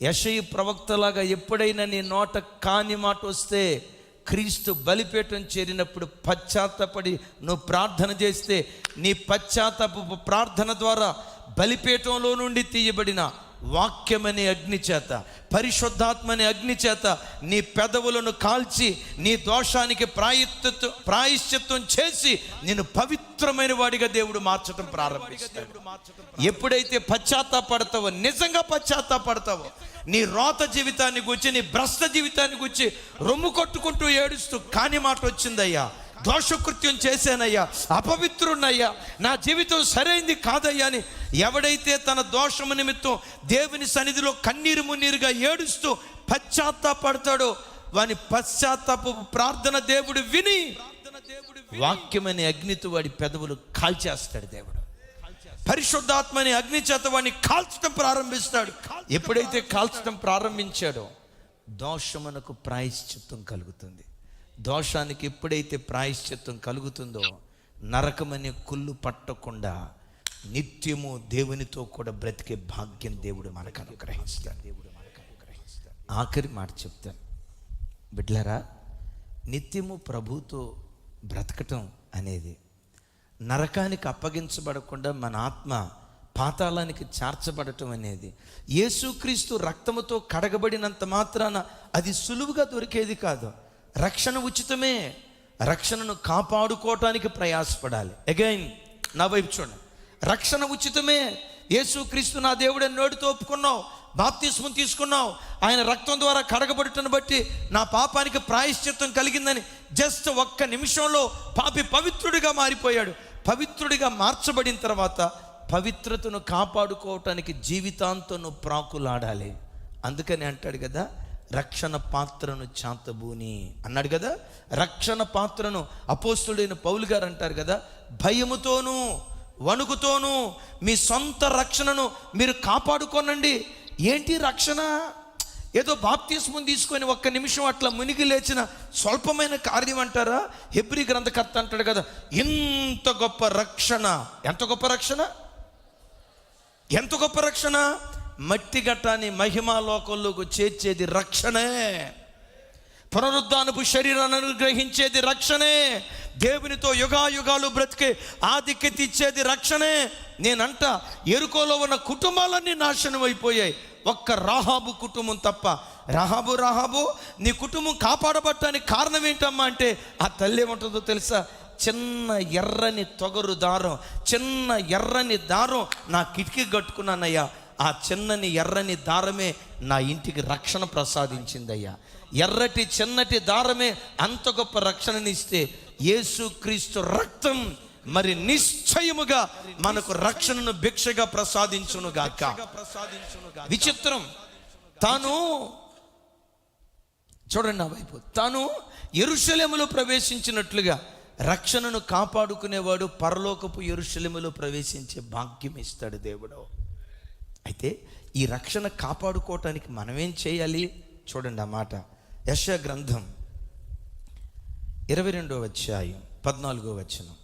యెషయా ప్రవక్తలాగా ఎప్పుడైనా నీ నోట కాని మాట వస్తే, క్రీస్తు బలిపీఠం చేరినప్పుడు పశ్చాత్తాపడి నువ్వు ప్రార్థన చేస్తే, నీ పశ్చాత్తాప ప్రార్థన ద్వారా బలిపీఠంలో నుండి తీయబడిన వాక్యమనే అగ్ని చేత, పరిశుద్ధాత్మని అగ్ని చేత నీ పెదవులను కాల్చి నీ దోషానికి ప్రాయశ్చిత్తం చేసి నిన్ను పవిత్రమైన వాడిగా దేవుడు మార్చడం ప్రారంభిస్తాడు. ఎప్పుడైతే పశ్చాత్తాపడతావో, నిజంగా పశ్చాత్తాపడతావో, నీ రోత జీవితాన్ని గురించి, నీ భ్రష్ట జీవితాన్ని గురించి రొమ్ము కొట్టుకుంటూ ఏడుస్తూ, కాని మాట వచ్చిందయ్యా, దోషకృత్యం చేశానయ్యా, అపవిత్రున్నయ్యా, నా జీవితం సరైంది కాదయ్యా అని ఎవడైతే తన దోషము నిమిత్తం దేవుని సన్నిధిలో కన్నీరు మున్నీరుగా ఏడుస్తూ పశ్చాత్తాపడతాడో, వాని పశ్చాత్తాప ప్రార్థన దేవుడు విని వాక్యమనే అగ్నితో వాడి పెదవులు కాల్చేస్తాడు. దేవుడు పరిశుద్ధాత్మని అగ్ని చేత వాడిని కాల్చడం ప్రారంభిస్తాడు. ఎప్పుడైతే కాల్చడం ప్రారంభించాడో దోషమునకు ప్రాయశ్చిత్తం కలుగుతుంది. దోషానికి ఎప్పుడైతే ప్రాయశ్చిత్తం కలుగుతుందో నరకమనే కుళ్ళు పట్టకుండా నిత్యము దేవునితో కూడా బ్రతికే భాగ్యం దేవుడు మనకు అనుగ్రహిస్తాడు. ఆఖరి మాట చెప్తాను బిడ్డలారా, నిత్యము ప్రభుతో బ్రతకటం అనేది, నరకానికి అప్పగించబడకుండా మన ఆత్మ పాతాళానికి చేర్చబడటం అనేది, యేసుక్రీస్తు రక్తముతో కడగబడినంత మాత్రాన అది సులువుగా దొరికేది కాదు. రక్షణ ఉచితమే, రక్షణను కాపాడుకోవటానికి ప్రయాసపడాలి. అగైన్ నా వైపు చూడండి, రక్షణ ఉచితమే. యేసుక్రీస్తు నా దేవుడని నోటితో ఒప్పుకున్నావు, బాప్తిస్మం తీసుకున్నావు, ఆయన రక్తం ద్వారా కడగబడుటను బట్టి నా పాపానికి ప్రాయశ్చిత్తం కలిగిందని జస్ట్ ఒక్క నిమిషంలో పాపి పవిత్రుడిగా మారిపోయాడు. పవిత్రుడిగా మార్చబడిన తర్వాత పవిత్రతను కాపాడుకోవటానికి జీవితాంతం నువ్వు ప్రాకులాడాలి. అందుకని అంటాడు కదా, రక్షణ పాత్రను చాతబూని అన్నాడు కదా. రక్షణ పాత్రను అపోస్తుడైన పౌలు గారు అంటారు కదా, భయముతోనూ వణుకుతోనూ మీ సొంత రక్షణను మీరు కాపాడుకోనండి. ఏంటి రక్షణ? ఏదో బాప్తిస్మం తీసుకొని ఒక్క నిమిషం అట్లా మునిగి లేచిన స్వల్పమైన కార్యం అంటారా? హెబ్రీ గ్రంథకర్త అంటాడు కదా, ఇంత గొప్ప రక్షణ. ఎంత గొప్ప రక్షణ, ఎంత గొప్ప రక్షణ! మట్టి గట్టాన్ని మహిమాలోకంలోకి చేర్చేది రక్షణే. పునరుద్ధానపు శరీరాన్ని అనుగ్రహించేది రక్షణే. దేవునితో యుగాయుగాలు బ్రతికే ఆధిక్యత ఇచ్చేది రక్షణే. నేనంట, ఎరుకోలో ఉన్న కుటుంబాలన్నీ నాశనం అయిపోయాయి, ఒక్క రాహాబు కుటుంబం తప్ప. రాహాబు నీ కుటుంబం కాపాడబట్టడానికి కారణం ఏంటమ్మా అంటే, ఆ తల్లి ఏమంటుందో తెలుసా? చిన్న ఎర్రని తొగరు దారం, చిన్న ఎర్రని దారం నా కిటికీ కట్టుకున్నానయ్యా, ఆ చిన్నని ఎర్రని దారమే నా ఇంటికి రక్షణ ప్రసాదించిందయ్యా. ఎర్రటి చిన్నటి దారమే అంత గొప్ప రక్షణనిస్తే, యేసుక్రీస్తు రక్తం మరి నిశ్చయముగా మనకు రక్షణను భిక్షగా ప్రసాదించునుగాక. విచిత్రం, తాను చూడండి నా వైపు, తాను యెరూషలేములో ప్రవేశించినట్లుగా రక్షణను కాపాడుకునేవాడు పరలోకపు యెరూషలేములో ప్రవేశించే భాగ్యం ఇస్తాడు దేవుడు. అయితే ఈ రక్షణ కాపాడుకోవటానికి మనమేం చేయాలి? చూడండి ఆ మాట, యెషయా గ్రంథం 22వ అధ్యాయం 14వ వచనం.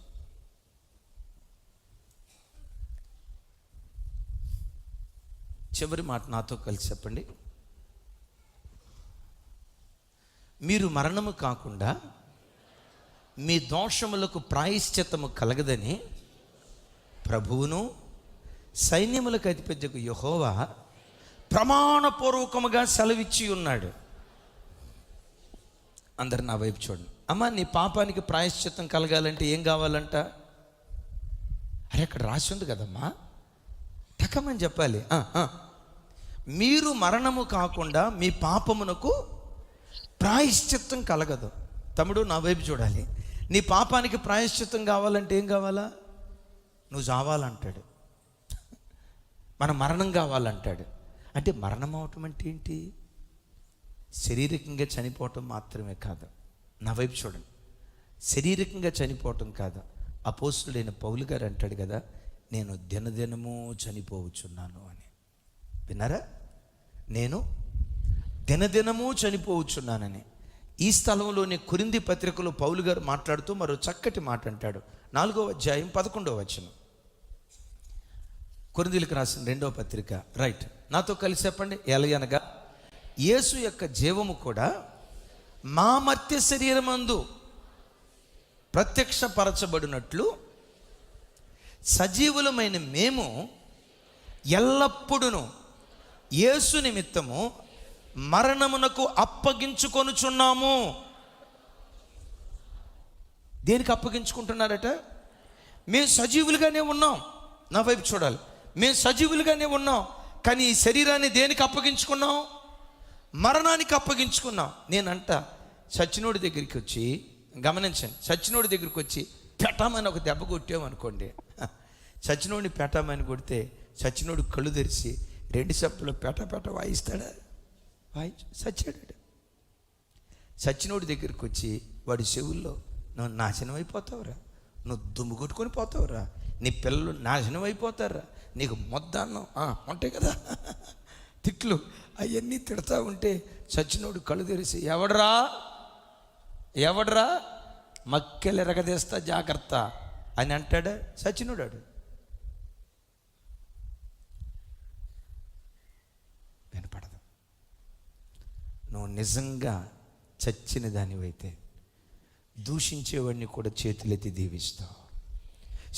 చివరి మాట నాతో కలిసి చెప్పండి. మీరు మరణము కాకుండా మీ దోషములకు ప్రాయశ్చిత్తము కలగదని ప్రభువును సైన్యములకు అధిపత్యకు యెహోవా ప్రమాణపూర్వకముగా సెలవిచ్చి ఉన్నాడు. అందరు నా వైపు చూడండి. అమ్మ, నీ పాపానికి ప్రాయశ్చిత్తం కలగాలంటే ఏం కావాలంట? అరే, అక్కడ రాసి ఉంది కదమ్మా, టకమని చెప్పాలి. మీరు మరణము కాకుండా మీ పాపమునకు ప్రాయశ్చిత్తం కలగదు. తమ్ముడు నా వైపు చూడాలి. నీ పాపానికి ప్రాయశ్చిత్తం కావాలంటే ఏం కావాలా? నువ్వు చావాలంటాడు. మన మరణం కావాలంటాడు. అంటే మరణం అవటం అంటే ఏంటి? శారీరకంగా చనిపోవటం మాత్రమే కాదు. నా వైపు చూడండి, శారీరకంగా చనిపోవటం కాదు. అపోస్తుడైన పౌలు గారు అంటాడు కదా, నేను దినదినము చనిపోవచ్చున్నాను అని. విన్నారా? నేను దినదినము చనిపోవచ్చున్నానని. ఈ స్థలంలోని కొరింథీ పత్రికలో పౌలు గారు మాట్లాడుతూ మరో చక్కటి మాట అంటాడు. 4వ అధ్యాయం 11వ వచనం. కొరింథీయులకు రాసిన 2వ పత్రిక, రైట్, నాతో కలిసి చెప్పండి. ఎలయనగా యేసు యొక్క జీవము కూడా మా మర్త్య శరీరమందు ప్రత్యక్షపరచబడినట్లు సజీవులమైన మేము ఎల్లప్పుడూ యేసు నిమిత్తము మరణమునకు అప్పగించుకొనుచున్నాము. దేనికి అప్పగించుకుంటున్నారట? మేము సజీవులుగానే ఉన్నాం. నా వైపు చూడాలి. మేము సజీవులుగానే ఉన్నాం, కానీ ఈ శరీరాన్ని దేనికి అప్పగించుకున్నాం? మరణానికి అప్పగించుకున్నాం. నేనంట సచ్చినోడి దగ్గరికి వచ్చి, గమనించండి, సచ్చినోడి దగ్గరికి వచ్చి పెట్టమని ఒక దెబ్బ కొట్టామనుకోండి, సచ్చినోడిని పెట్టమని కొడితే సచ్చినోడు కళ్ళు తెరిచి 2 చెప్పులు పెట్ట వాయిస్తాడా? సచ్చాడు. సచ్చినోడి దగ్గరికి వచ్చి వాడి చెవుల్లో, నువ్వు నాశనం అయిపోతావురా, నువ్వు దుమ్ము కొట్టుకొని పోతావురా, నీ పిల్లలు నాశనం అయిపోతారా, నీకు మొద్దాన్నం ఉంటాయి కదా తిట్లు, అవన్నీ తిడతా ఉంటే సచ్చినోడు కళ్ళు తెరిచి, ఎవడరా మక్కెలు ఎరగదేస్తా జాగ్రత్త అని అంటాడా? సచ్చినోడాడు. వినపడదు. నువ్వు నిజంగా చచ్చిన దానివైతే దూషించేవాడిని కూడా చేతులెత్తి దీవిస్తావు,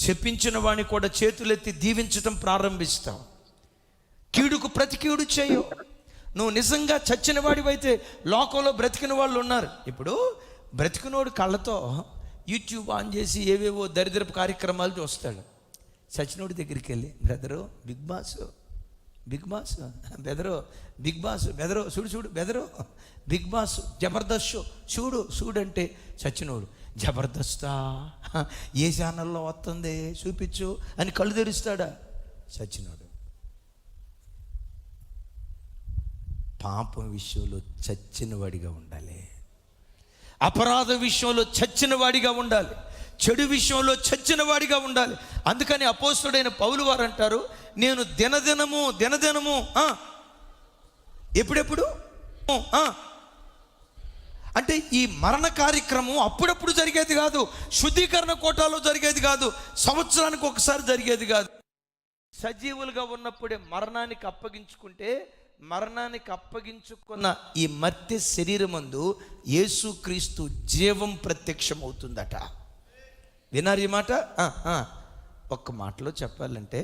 శపించిన వాడిని కూడా చేతులెత్తి దీవించటం ప్రారంభిస్తావు, కీడుకు ప్రతి కీడు చేయవు. నువ్వు నిజంగా చచ్చిన వాడివైతే లోకంలో బ్రతికిన వాళ్ళు ఉన్నారు. ఇప్పుడు బ్రతికినోడు కళ్ళతో యూట్యూబ్ ఆన్ చేసి ఏవేవో దరిద్రపు కార్యక్రమాలు చూస్తాడు. చచ్చినోడి దగ్గరికి వెళ్ళి, బ్రదరు బిగ్ బాస్ బెదరో చూడు బెదరో బిగ్ బాస్ జబర్దస్త్ షో చూడంటే చచ్చినోడు జబర్దస్తా ఏ ఛానల్లో వస్తుంది చూపించు అని కళ్ళు తెరుస్తాడా? చచ్చినోడు. పాపం విషయంలో చచ్చిన వాడిగా ఉండాలి, అపరాధ విషయంలో చచ్చిన వాడిగా ఉండాలి, చెడు విషయంలో చచ్చిన వాడిగా ఉండాలి. అందుకని అపోస్తలుడైన పౌలు వారు అంటారు, నేను దినదినము ఎప్పుడెప్పుడు అంటే ఈ మరణ కార్యక్రమం అప్పుడప్పుడు జరిగేది కాదు, శుద్ధీకరణ కోటాలో జరిగేది కాదు, సంవత్సరానికి ఒకసారి జరిగేది కాదు. సజీవులుగా ఉన్నప్పుడే మరణానికి అప్పగించుకుంటే, మరణానికి అప్పగించుకున్న ఈ మర్త్య శరీరమందు యేసుక్రీస్తు జీవం ప్రత్యక్షమవుతుందట. వినారు ఈ మాట? ఒక్క మాటలో చెప్పాలంటే,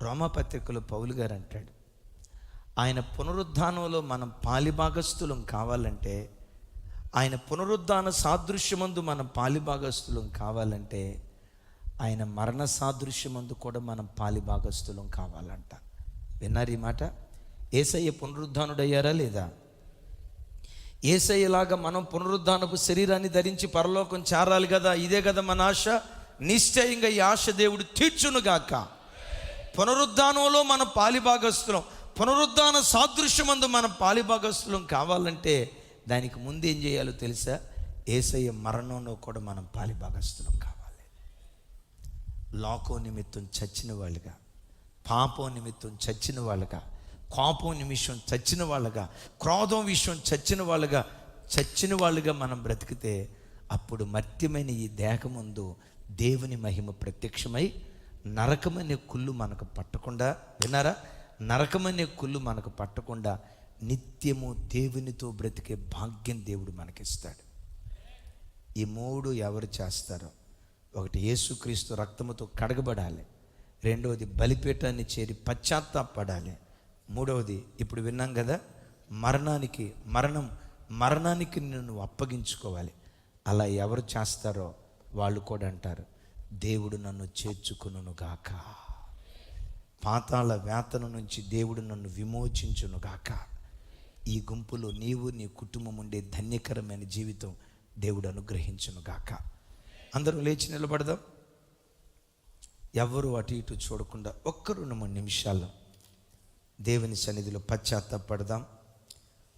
రోమాపత్రికలో పౌలు గారు అంటాడు, ఆయన పునరుద్ధానంలో మనం పాలిభాగస్థులం కావాలంటే, ఆయన పునరుద్ధాన సాదృశ్యమందు మనం పాలిభాగస్థులం కావాలంటే, ఆయన మరణ సాదృశ్యమందు కూడా మనం పాలిభాగస్థులం కావాలంట. విన్నారు ఈ మాట? యేసయ్య పునరుద్ధానుడయ్యారా లేదా? యేసయ్యలాగా మనం పునరుద్ధానపు శరీరాన్ని ధరించి పరలోకం చేరాలి కదా. ఇదే కదా మన ఆశ. నిశ్చయంగా ఈ ఆశ దేవుడు తీర్చునుగాక. పునరుద్ధానంలో మనం పాలిభాగస్థులం, పునరుద్ధాన సాదృశ్యమందు మనం పాలిభాగస్థులం కావాలంటే దానికి ముందు ఏం చేయాలో తెలుసా? యేసయ్య మరణంలో కూడా మనం పాలిభాగస్థులం కావాలి. లోకం నిమిత్తం చచ్చిన వాళ్ళుగా, పాపం నిమిత్తం చచ్చిన వాళ్ళుగా, కోపం నిమిషం చచ్చిన వాళ్ళగా, క్రోధం విషయం చచ్చిన వాళ్ళుగా మనం బ్రతికితే అప్పుడు మర్త్యమైన ఈ దేహముందు దేవుని మహిమ ప్రత్యక్షమై నరకమనే కుళ్ళు మనకు పట్టకుండా, విన్నారా? నరకమనే కుళ్ళు మనకు పట్టకుండా నిత్యము దేవునితో బ్రతికే భాగ్యం దేవుడు మనకిస్తాడు. ఈ 3 ఎవరు చేస్తారో? ఒకటి, యేసుక్రీస్తు రక్తముతో కడగబడాలి. రెండవది, బలిపీఠాన్ని చేరి పశ్చాత్తాపడాలి. మూడవది, ఇప్పుడు విన్నాం కదా, మరణానికి నిన్ను అప్పగించుకోవాలి. అలా ఎవరు చేస్తారో వాళ్ళు కూడా అంటారు, దేవుడు నన్ను చేర్చుకొనుగాక, పాతాళ వేతన నుంచి దేవుడు నన్ను విమోచించునుగాక. ఈ గుంపులో నీవు నీ కుటుంబం ఉండే ధన్యకరమైన జీవితం దేవుడు అనుగ్రహించునుగాక. అందరూ లేచి నిలబడదాం. ఎవరు అటు ఇటు చూడకుండా ఒక్క 2-3 నిమిషాల్లో దేవుని సన్నిధిలో పశ్చాత్తాపడదాం.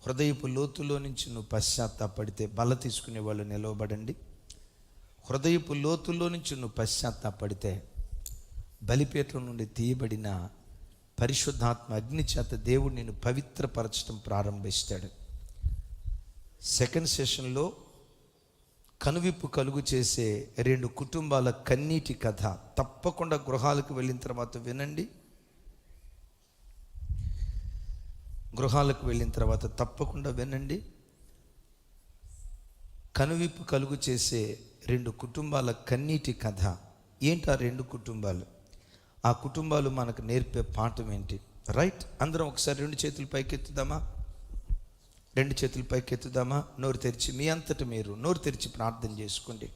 హృదయపు లోతులో నుంచి నువ్వు పశ్చాత్తాపడితే బల తీసుకునే వాళ్ళు నిలవబడండి. హృదయపు లోతులో నుంచి నువ్వు పశ్చాత్తాపడితే బలిపీఠం నుండి తీయబడిన పరిశుద్ధాత్మ అగ్ని చేత దేవుడు నిన్ను పవిత్రపరచడం ప్రారంభిస్తాడు. సెకండ్ సెషన్లో కనువిప్పు కలుగు చేసే 2 కుటుంబాల కన్నీటి కథ తప్పకుండా గృహాలకు వెళ్ళిన తర్వాత వినండి. గృహాలకు వెళ్ళిన తర్వాత తప్పకుండా వినండి. కనువిప్పు కలుగు చేసే 2 కుటుంబాల కన్నీటి కథ ఏంటి? ఆ 2 కుటుంబాలు, ఆ కుటుంబాలు మనకు నేర్పే పాఠం ఏంటి? రైట్, అందరం ఒకసారి 2 చేతులు పైకెత్తుదామా? 2 చేతులు పైకెత్తుదామా? నోరు తెరిచి, మీ అంతట మీరు నోరు తెరిచి ప్రార్థన చేసుకోండి.